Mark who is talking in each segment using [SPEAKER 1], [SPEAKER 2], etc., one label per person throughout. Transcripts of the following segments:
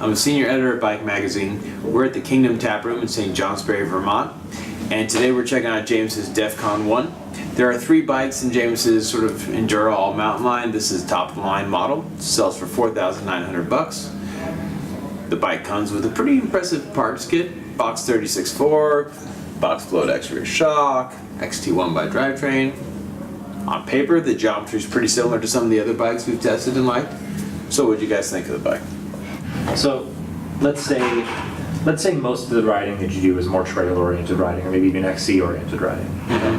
[SPEAKER 1] I'm a senior editor at Bike Magazine. We're at the Kingdom Tap Room in St. Johnsbury, Vermont. And today we're checking out James's Defcon 1. There are 3 bikes in James's sort of Enduro all mountain line. This is top of the line model. It sells for $4,900. The bike comes with a pretty impressive parts kit. Box 36 fork, box float X rear shock, XT1 by drivetrain. On paper, the geometry is pretty similar to some of the other bikes we've tested and liked. So what do you guys think of the bike?
[SPEAKER 2] So let's say most of the riding that you do is more trail-oriented riding, or maybe even XC-oriented riding,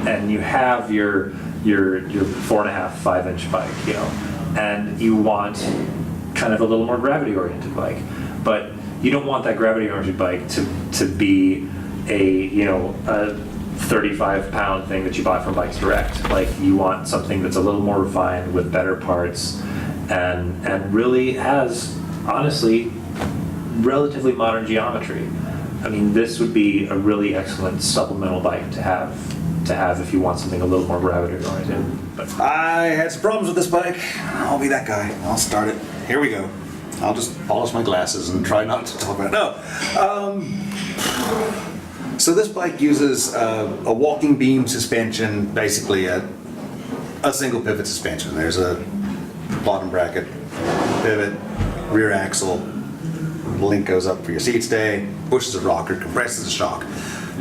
[SPEAKER 2] and you have your 4.5, 5-inch bike, and you want kind of a little more gravity-oriented bike, but you don't want that gravity-oriented bike to be a 35-pound thing that you buy from Bikes Direct. Like, you want something that's a little more refined with better parts, and really has, honestly, relatively modern geometry. I mean, this would be a really excellent supplemental bike to have if you want something a little more gravity oriented. But
[SPEAKER 3] I had some problems with this bike. I'll be that guy. I'll start it. Here we go. I'll just polish my glasses and try not to talk about it. No. So this bike uses a walking beam suspension, basically a single pivot suspension. There's a bottom bracket, pivot, rear axle, link goes up for your seat stay, pushes a rocker, compresses a shock.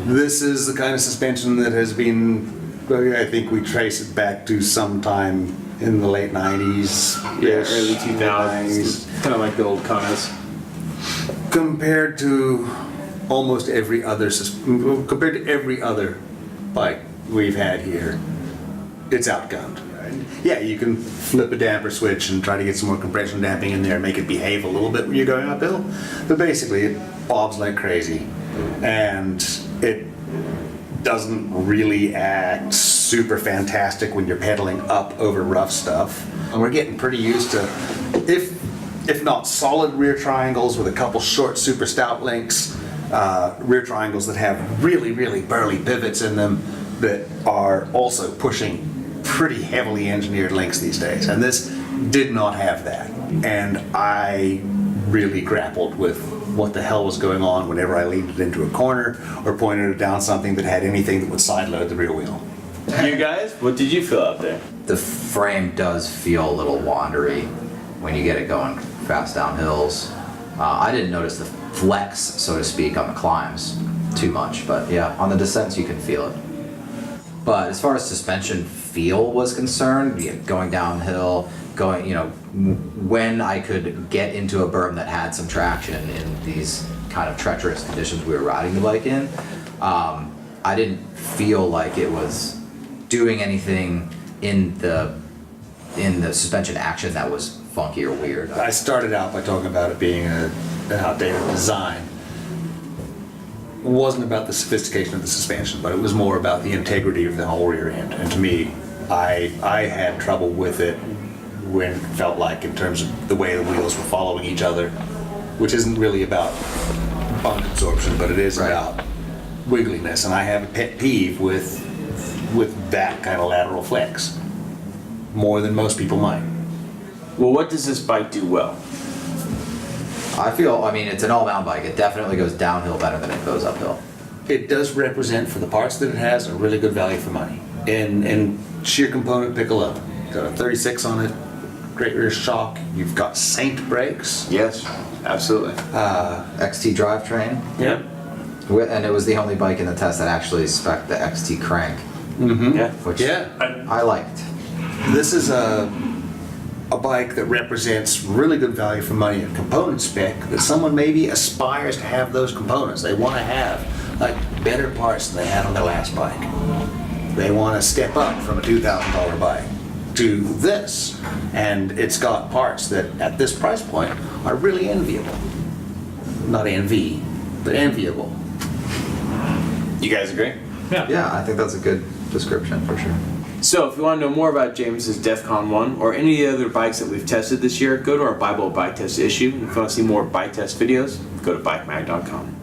[SPEAKER 3] This is the kind of suspension that has been, I think we trace it back to sometime in the late 90s.
[SPEAKER 1] Yeah, early 2000s. Kind of like the old Konas.
[SPEAKER 3] Compared to almost every other bike we've had here, it's outgunned. Yeah, you can flip a damper switch and try to get some more compression damping in there and make it behave a little bit when you're going uphill. But basically, it bobs like crazy. And it doesn't really act super fantastic when you're pedaling up over rough stuff. And we're getting pretty used to, if not solid rear triangles with a couple short super stout links, rear triangles that have really, really burly pivots in them that are also pushing pretty heavily engineered links these days, and this did not have that. And I really grappled with what the hell was going on whenever I leaned it into a corner or pointed it down something that had anything that would side load the rear wheel.
[SPEAKER 1] You guys, what did you feel out there?
[SPEAKER 4] The frame does feel a little wandery when you get it going fast down hills. I didn't notice the flex, so to speak, on the climbs too much, but yeah, on the descents you can feel it. But as far as suspension feel was concerned, going downhill, when I could get into a berm that had some traction in these kind of treacherous conditions we were riding the bike in, I didn't feel like it was doing anything in the suspension action that was funky or weird.
[SPEAKER 3] I started out by talking about it being an outdated design. It wasn't about the sophistication of the suspension, but it was more about the integrity of the whole rear end. And to me, I had trouble with it when it felt like, in terms of the way the wheels were following each other, which isn't really about bump absorption, but it is about wiggliness. And I have a pet peeve with that kind of lateral flex, more than most people might.
[SPEAKER 1] Well, what does this bike do well?
[SPEAKER 4] I mean, it's an all-mountain bike. It definitely goes downhill better than it goes uphill.
[SPEAKER 3] It does represent, for the parts that it has, a really good value for money. In sheer component pick-up, got a 36 on it, great rear shock. You've got Saint brakes.
[SPEAKER 1] Yes, absolutely.
[SPEAKER 4] XT drivetrain.
[SPEAKER 1] Yep.
[SPEAKER 4] And it was the only bike in the test that actually spec'd the XT crank, which I liked.
[SPEAKER 3] This is a bike that represents really good value for money in component spec, that someone maybe aspires to have those components. They want to have like better parts than they had on their last bike. They want to step up from a $2,000 bike to this, and it's got parts that at this price point are really enviable. Not envy, but enviable.
[SPEAKER 1] You guys agree?
[SPEAKER 4] Yeah, I think that's a good description for sure.
[SPEAKER 1] So if you want to know more about James's Defcon 1 or any of the other bikes that we've tested this year, go to our Bible Bike Test issue. If you want to see more bike test videos, go to bikemag.com.